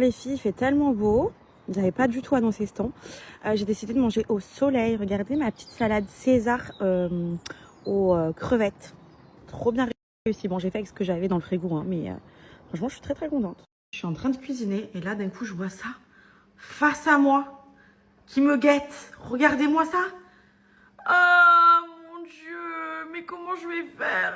les filles, il fait tellement beau. Vous n'avez pas du tout annoncé ce temps. J'ai décidé de manger au soleil. Regardez ma petite salade César aux crevettes. Trop bien réussi. Bon, j'ai fait avec ce que j'avais dans le frigo, hein, mais franchement, je suis très contente. Je suis en train de cuisiner et là, d'un coup, je vois ça face à moi qui me guette. Regardez-moi ça. Ah, mon Dieu, mais comment je vais faire?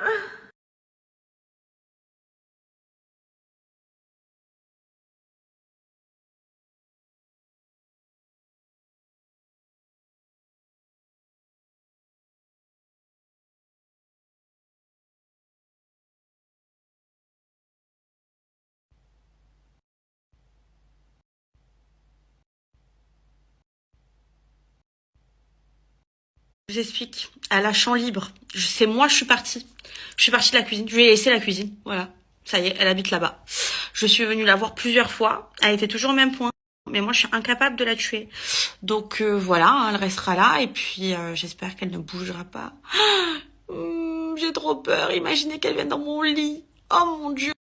Je vous explique. Elle a champ libre. C'est moi, je suis partie. Je suis partie de la cuisine. Je lui ai laissé la cuisine. Voilà. Ça y est, elle habite là-bas. Je suis venue la voir plusieurs fois. Elle était toujours au même point. Mais moi, je suis incapable de la tuer. Donc voilà, hein, elle restera là. Et puis, j'espère qu'elle ne bougera pas. J'ai trop peur. Imaginez qu'elle vienne dans mon lit. Oh mon Dieu.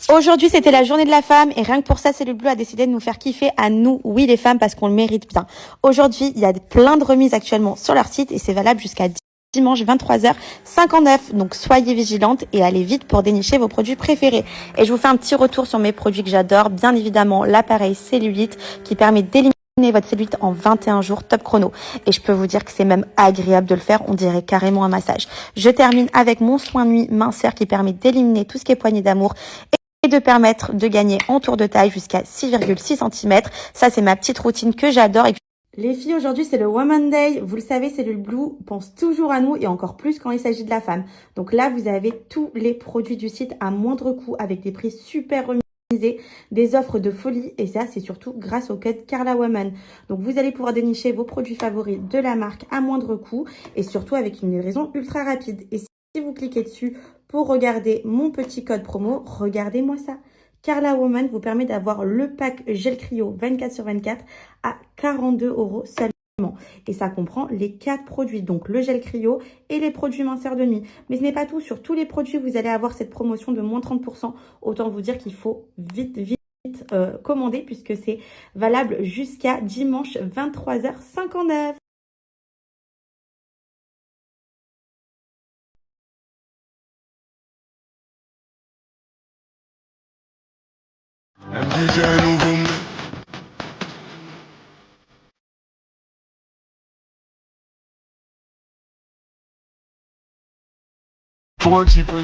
Aujourd'hui, c'était la journée de la femme et rien que pour ça, Cellule Bleue a décidé de nous faire kiffer à nous, oui les femmes, parce qu'on le mérite bien. Aujourd'hui, il y a plein de remises actuellement sur leur site et c'est valable jusqu'à dimanche 23h59. Donc soyez vigilantes et allez vite pour dénicher vos produits préférés. Et je vous fais un petit retour sur mes produits que j'adore. Bien évidemment, l'appareil cellulite qui permet d'éliminer votre cellulite en 21 jours top chrono. Et je peux vous dire que c'est même agréable de le faire. On dirait carrément un massage. Je termine avec mon soin nuit minceur qui permet d'éliminer tout ce qui est poignée d'amour et de permettre de gagner en tour de taille jusqu'à 6,6 cm. Ça, c'est ma petite routine que j'adore. Les filles, aujourd'hui, c'est le Woman Day. Vous le savez, Cellule Blue pense toujours à nous et encore plus quand il s'agit de la femme. Donc là, vous avez tous les produits du site à moindre coût avec des prix super remisés, des offres de folie. Et ça, c'est surtout grâce au code Carla Woman. Donc vous allez pouvoir dénicher vos produits favoris de la marque à moindre coût et surtout avec une livraison ultra rapide. Et si vous cliquez dessus pour regarder mon petit code promo, regardez-moi ça. Carla Woman vous permet d'avoir le pack gel cryo 24/24 à 42 € seulement. Et ça comprend les 4 produits, donc le gel cryo et les produits minceurs de nuit. Mais ce n'est pas tout, sur tous les produits, vous allez avoir cette promotion de moins 30%. Autant vous dire qu'il faut vite commander puisque c'est valable jusqu'à dimanche 23h59. Pour un petit peu.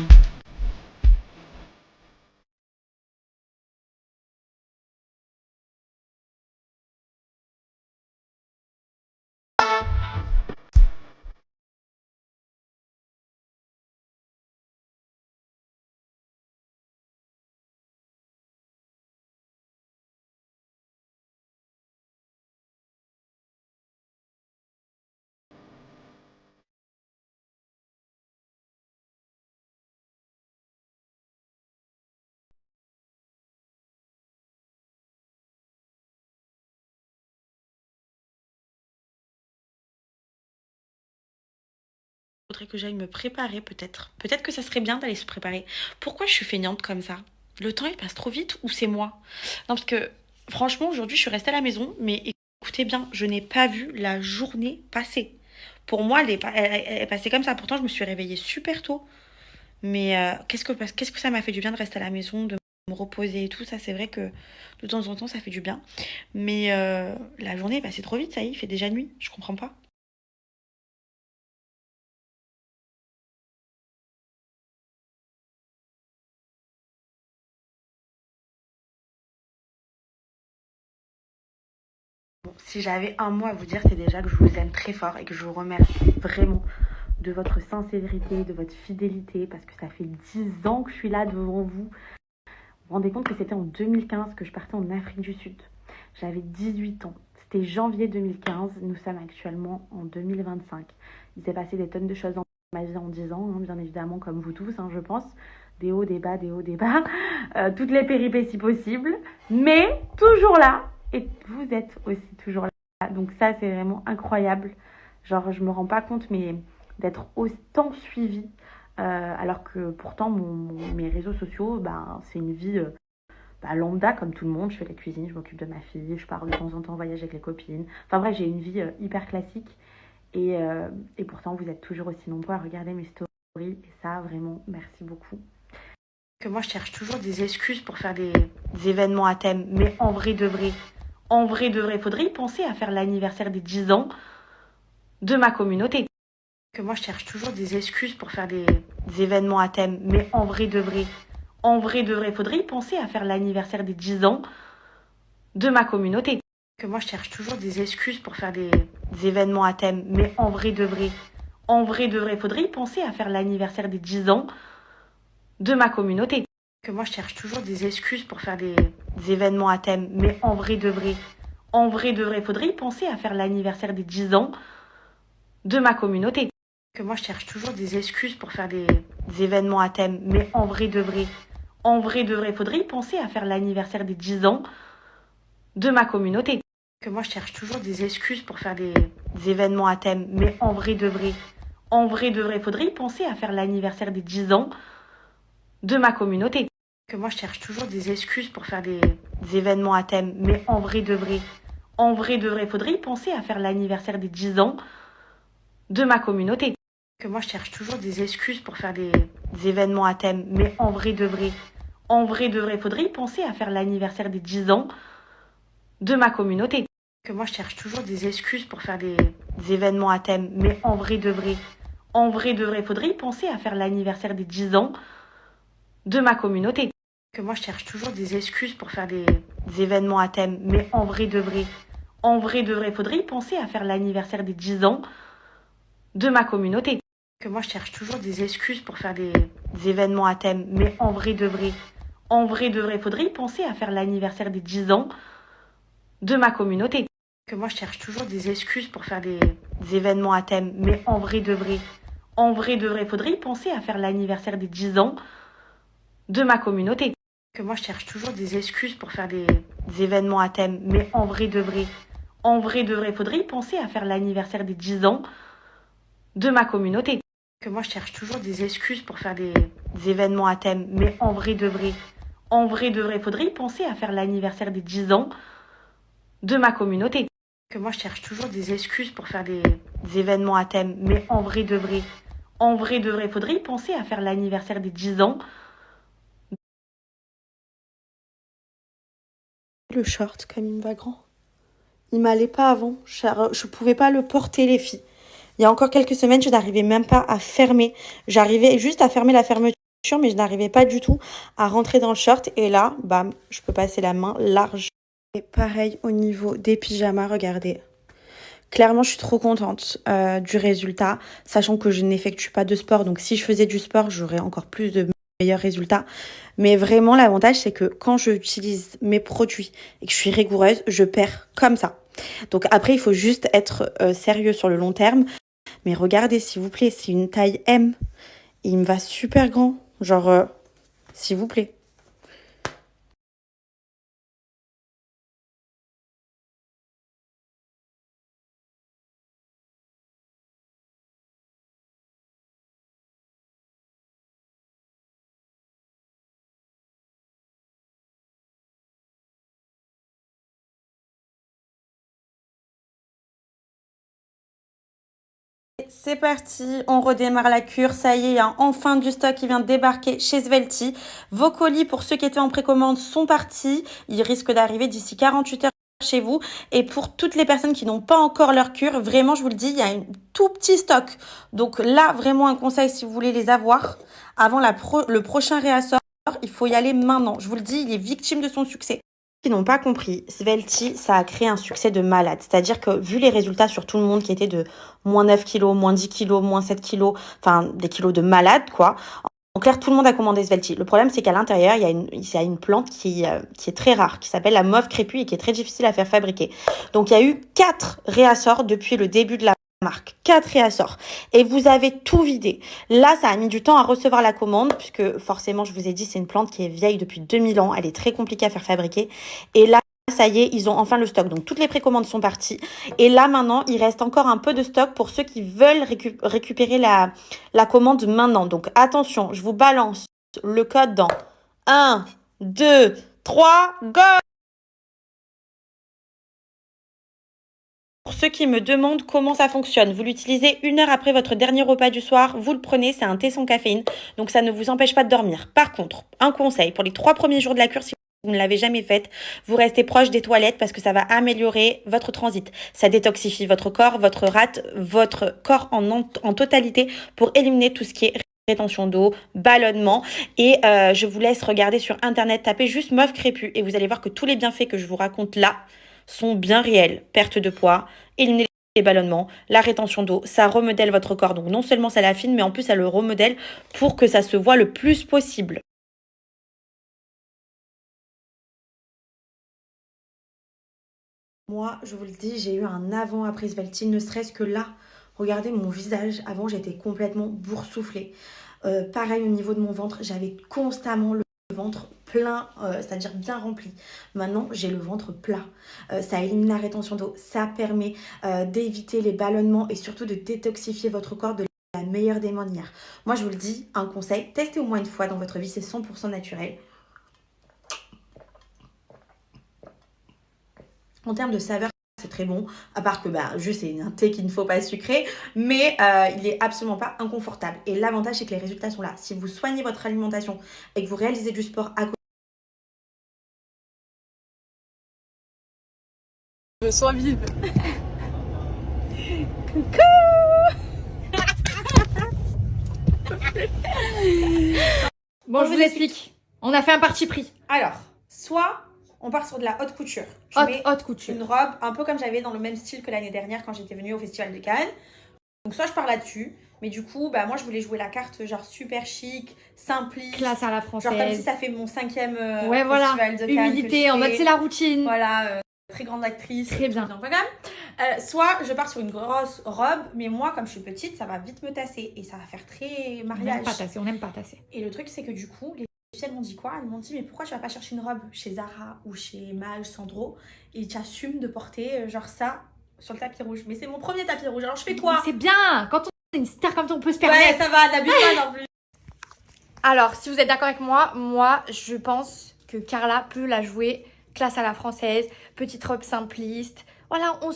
Faudrait que j'aille me préparer peut-être. Peut-être que ça serait bien d'aller se préparer. Pourquoi je suis feignante comme ça? Le temps il passe trop vite ou c'est moi? Non parce que franchement aujourd'hui je suis restée à la maison mais écoutez bien, je n'ai pas vu la journée passer. Pour moi elle est passée comme ça. Pourtant je me suis réveillée super tôt. Mais qu'est-ce que ça m'a fait du bien de rester à la maison, de me reposer et tout. Ça c'est vrai que de temps en temps ça fait du bien. Mais la journée est passée trop vite, ça y est, il fait déjà nuit. Je comprends pas. Bon, si j'avais un mot à vous dire, c'est déjà que je vous aime très fort et que je vous remercie vraiment de votre sincérité, de votre fidélité, parce que ça fait 10 ans que je suis là devant vous. Vous vous rendez compte que c'était en 2015 que je partais en Afrique du Sud. J'avais 18 ans. C'était janvier 2015. Nous sommes actuellement en 2025. Il s'est passé des tonnes de choses dans ma vie en 10 ans, hein, bien évidemment, comme vous tous, hein, je pense. Des hauts, des bas, des hauts, des bas. Toutes les péripéties possibles. Mais toujours là. Et vous êtes aussi toujours là. donc ça c'est vraiment incroyable. Genre je me rends pas compte mais d'être autant suivie alors que pourtant mes réseaux sociaux, ben, c'est une vie lambda comme tout le monde. Je fais la cuisine, je m'occupe de ma fille, je pars de temps en temps en voyage avec les copines. Enfin bref, j'ai une vie hyper classique et pourtant vous êtes toujours aussi nombreux à regarder mes stories et ça vraiment merci beaucoup. Que moi je cherche toujours des excuses pour faire des événements à thème, mais en vrai de vrai, faudrait y penser à faire l'anniversaire des 10 ans de ma communauté. Que moi je cherche toujours des excuses pour faire des événements à thème, mais en vrai de vrai, faudrait y penser à faire l'anniversaire des 10 ans de ma communauté. Que moi je cherche toujours des excuses pour faire des événements à thème, mais en vrai de vrai, faudrait y penser à faire l'anniversaire des 10 ans de ma communauté. Que moi je cherche toujours des excuses pour faire des événements à thème, mais en vrai de vrai, faudrait y penser à faire l'anniversaire des 10 ans de ma communauté. Que moi je cherche toujours des excuses pour faire des événements à thème, mais en vrai de vrai, faudrait y penser à faire l'anniversaire des 10 ans de ma communauté. Que moi je cherche toujours des excuses pour faire des événements à thème, mais en vrai de vrai, faudrait y penser à faire l'anniversaire des 10 ans de ma communauté. Que moi je cherche toujours des excuses pour faire des événements à thème, mais en vrai de vrai, faudrait y penser à faire l'anniversaire des 10 ans de ma communauté. Que moi je cherche toujours des excuses pour faire des événements à thème, mais en vrai de vrai, faudrait y penser à faire l'anniversaire des 10 ans de ma communauté. Que moi je cherche toujours des excuses pour faire des événements à thème, mais en vrai de vrai, faudrait y penser à faire l'anniversaire des 10 ans de ma communauté. Que moi je cherche toujours des excuses pour faire des événements à thème, mais en vrai de vrai, faudrait y penser à faire l'anniversaire des 10 ans de ma communauté. Que moi je cherche toujours des excuses pour faire des événements à thème, mais en vrai de vrai, faudrait y penser à faire l'anniversaire des 10 ans de ma communauté. Que moi je cherche toujours des excuses pour faire des événements à thème, mais en vrai de vrai, faudrait y penser à faire l'anniversaire des 10 ans de ma communauté. Que moi je cherche toujours des excuses pour faire des événements à thème, mais en vrai de vrai, faudrait y penser à faire l'anniversaire des 10 ans de ma communauté. Que moi je cherche toujours des excuses pour faire des événements à thème, mais en vrai de vrai, faudrait y penser à faire l'anniversaire des 10 ans de ma communauté. Que moi je cherche toujours des excuses pour faire des événements à thème, mais en vrai de vrai, faudrait y penser à faire l'anniversaire des 10 ans. Le short, comme il me va grand. Il m'allait pas avant. Je pouvais pas le porter, les filles. Il y a encore quelques semaines, je n'arrivais même pas à fermer. J'arrivais juste à fermer la fermeture, mais je n'arrivais pas du tout à rentrer dans le short. Et là, bam, je peux passer la main large. Et pareil au niveau des pyjamas, regardez. Clairement, je suis trop contente du résultat, sachant que je n'effectue pas de sport. Donc, si je faisais du sport, j'aurais encore plus de meilleurs résultats. Mais vraiment, l'avantage, c'est que quand j'utilise mes produits et que je suis rigoureuse, je perds comme ça. Donc après, il faut juste être sérieux sur le long terme. Mais regardez, s'il vous plaît, c'est une taille M. Et il me va super grand. Genre, s'il vous plaît. C'est parti, on redémarre la cure. Ça y est, il y a enfin du stock qui vient de débarquer chez Svelti. Vos colis, pour ceux qui étaient en précommande, sont partis. Ils risquent d'arriver d'ici 48 heures chez vous. Et pour toutes les personnes qui n'ont pas encore leur cure, vraiment, je vous le dis, il y a un tout petit stock. Donc là, vraiment un conseil, si vous voulez les avoir, avant le prochain réassort, il faut y aller maintenant. Je vous le dis, il est victime de son succès. Qui n'ont pas compris, Svelti, ça a créé un succès de malade. C'est-à-dire que vu les résultats sur tout le monde qui étaient de moins 9 kilos, moins 10 kilos, moins 7 kilos, enfin des kilos de malade, quoi. En clair, tout le monde a commandé Svelti. Le problème, c'est qu'à l'intérieur, il y a une plante qui est très rare, qui s'appelle la mauve crépue et qui est très difficile à faire fabriquer. Donc, il y a eu 4 réassorts depuis le début de la marque. 4 réassorts. Et vous avez tout vidé. Là, ça a mis du temps à recevoir la commande, puisque forcément, je vous ai dit, c'est une plante qui est vieille depuis 2000 ans. Elle est très compliquée à faire fabriquer. Et là, Ça y est, ils ont enfin le stock. Donc, toutes les précommandes sont parties. Et là, maintenant, il reste encore un peu de stock pour ceux qui veulent récupérer la commande maintenant. Donc, attention, je vous balance le code dans 1, 2, 3, go! Pour ceux qui me demandent comment ça fonctionne, vous l'utilisez 1 heure après votre dernier repas du soir, vous le prenez, c'est un thé sans caféine, donc ça ne vous empêche pas de dormir. Par contre, un conseil, pour les 3 premiers jours de la cure, si vous ne l'avez jamais faite, vous restez proche des toilettes parce que ça va améliorer votre transit. Ça détoxifie votre corps, votre rate, votre corps en totalité pour éliminer tout ce qui est rétention d'eau, ballonnement. Et je vous laisse regarder sur internet, tapez juste meuf crépue et vous allez voir que tous les bienfaits que je vous raconte là sont bien réels. Perte de poids, éliminer les ballonnements, la rétention d'eau, ça remodèle votre corps. Donc non seulement ça l'affine, mais en plus ça le remodèle pour que ça se voit le plus possible. Moi, je vous le dis, j'ai eu un avant-après Sveltine, ne serait-ce que là. Regardez mon visage. Avant, j'étais complètement boursouflée. Pareil au niveau de mon ventre, j'avais constamment le ventre plein, c'est-à-dire bien rempli. Maintenant, j'ai le ventre plat. Ça élimine la rétention d'eau. Ça permet d'éviter les ballonnements et surtout de détoxifier votre corps de la meilleure des manières. Moi, je vous le dis, un conseil, testez au moins une fois dans votre vie, c'est 100% naturel. En termes de saveur, c'est très bon, à part que juste c'est un thé qu'il ne faut pas sucrer, mais il est absolument pas inconfortable. Et l'avantage, c'est que les résultats sont là. Si vous soignez votre alimentation et que vous réalisez du sport à côté, je sois vive. Coucou. Bon, je vous explique. On a fait un parti pris. alors, soit on part sur de la haute couture. Haute couture. Une robe un peu comme j'avais dans le même style que l'année dernière quand j'étais venue au Festival de Cannes. Donc soit je pars là-dessus, mais du coup, moi je voulais jouer la carte genre super chic, simpliste. Classe à la française. Genre comme si ça fait mon 5e ouais, voilà. Festival de Cannes. Humilité, en mode c'est la routine. Voilà, très grande actrice. Très bien. Soit je pars sur une grosse robe, mais moi comme je suis petite, ça va vite me tasser et ça va faire très mariage. On n'aime pas tasser. Et le truc c'est que du coup, les filles elles m'ont dit quoi? Elles m'ont dit mais pourquoi tu vas pas chercher une robe chez Zara ou chez Maje, Sandro et tu assumes de porter genre ça sur le tapis rouge. Mais c'est mon premier tapis rouge, alors je fais quoi? C'est bien, quand on est une star comme ça on peut se permettre. Ouais ça va, n'abuse pas non plus. Alors si vous êtes d'accord avec moi je pense que Carla peut la jouer classe à la française, petite robe simpliste. Voilà, nous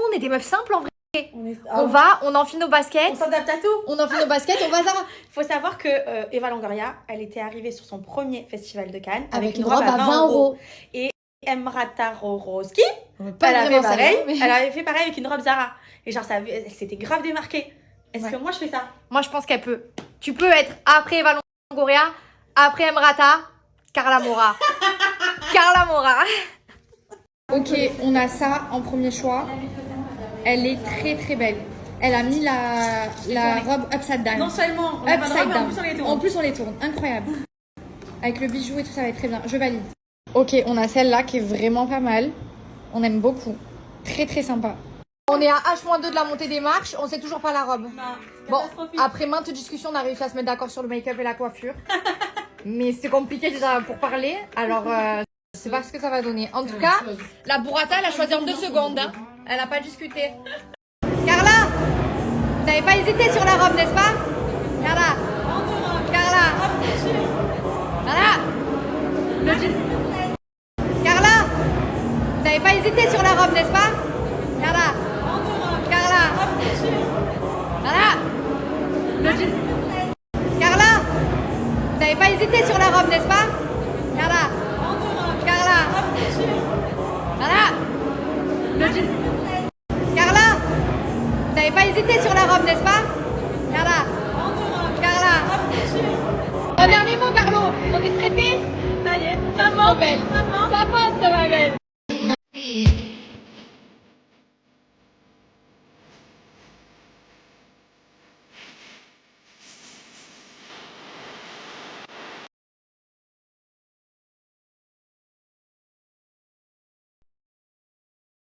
on est des meufs simples en vrai. On enfile nos baskets. On s'adapte à tout. On enfile nos baskets, on va à Zara. Faut savoir que Eva Longoria, elle était arrivée sur son premier festival de Cannes avec une robe à 20 €. Et Emrata Roroski, elle avait fait pareil avec une robe Zara. Et genre, elle s'était grave démarquée. Est-ce que moi je fais ça? Moi je pense qu'elle peut. Tu peux être après Eva Longoria, après Emrata, Carla Mora. Carla Mora. Ok, on a ça en premier choix. Elle est très très belle. Elle a mis la robe upside down. Non seulement, upside down. En plus on les tourne. Incroyable. Avec le bijou et tout, ça va être très bien. Je valide. Ok, on a celle-là qui est vraiment pas mal. On aime beaucoup. Très très sympa. On est à H-2 de la montée des marches. On sait toujours pas la robe. Non, bon, après maintes discussions, on a réussi à se mettre d'accord sur le make-up et la coiffure. Mais c'est compliqué déjà pour parler. Alors, je sais pas ce que ça va donner. En tout cas, la burrata, elle a choisi en 2 secondes. Hein. Elle a pas discuté. Carla, vous n'avez pas hésité sur la robe, n'est-ce pas? Carla. Voilà. Carla, vous n'avez pas hésité sur la robe, n'est-ce pas? Carla. Voilà. Carla, vous n'avez pas hésité sur la robe, n'est-ce pas? Carla. Voilà. Carla, vous n'avez pas hésité sur la robe, n'est-ce pas? Carla. Un dernier mot, Carlo. On est traité? Ça y est, ça monte. Ça passe, ma belle.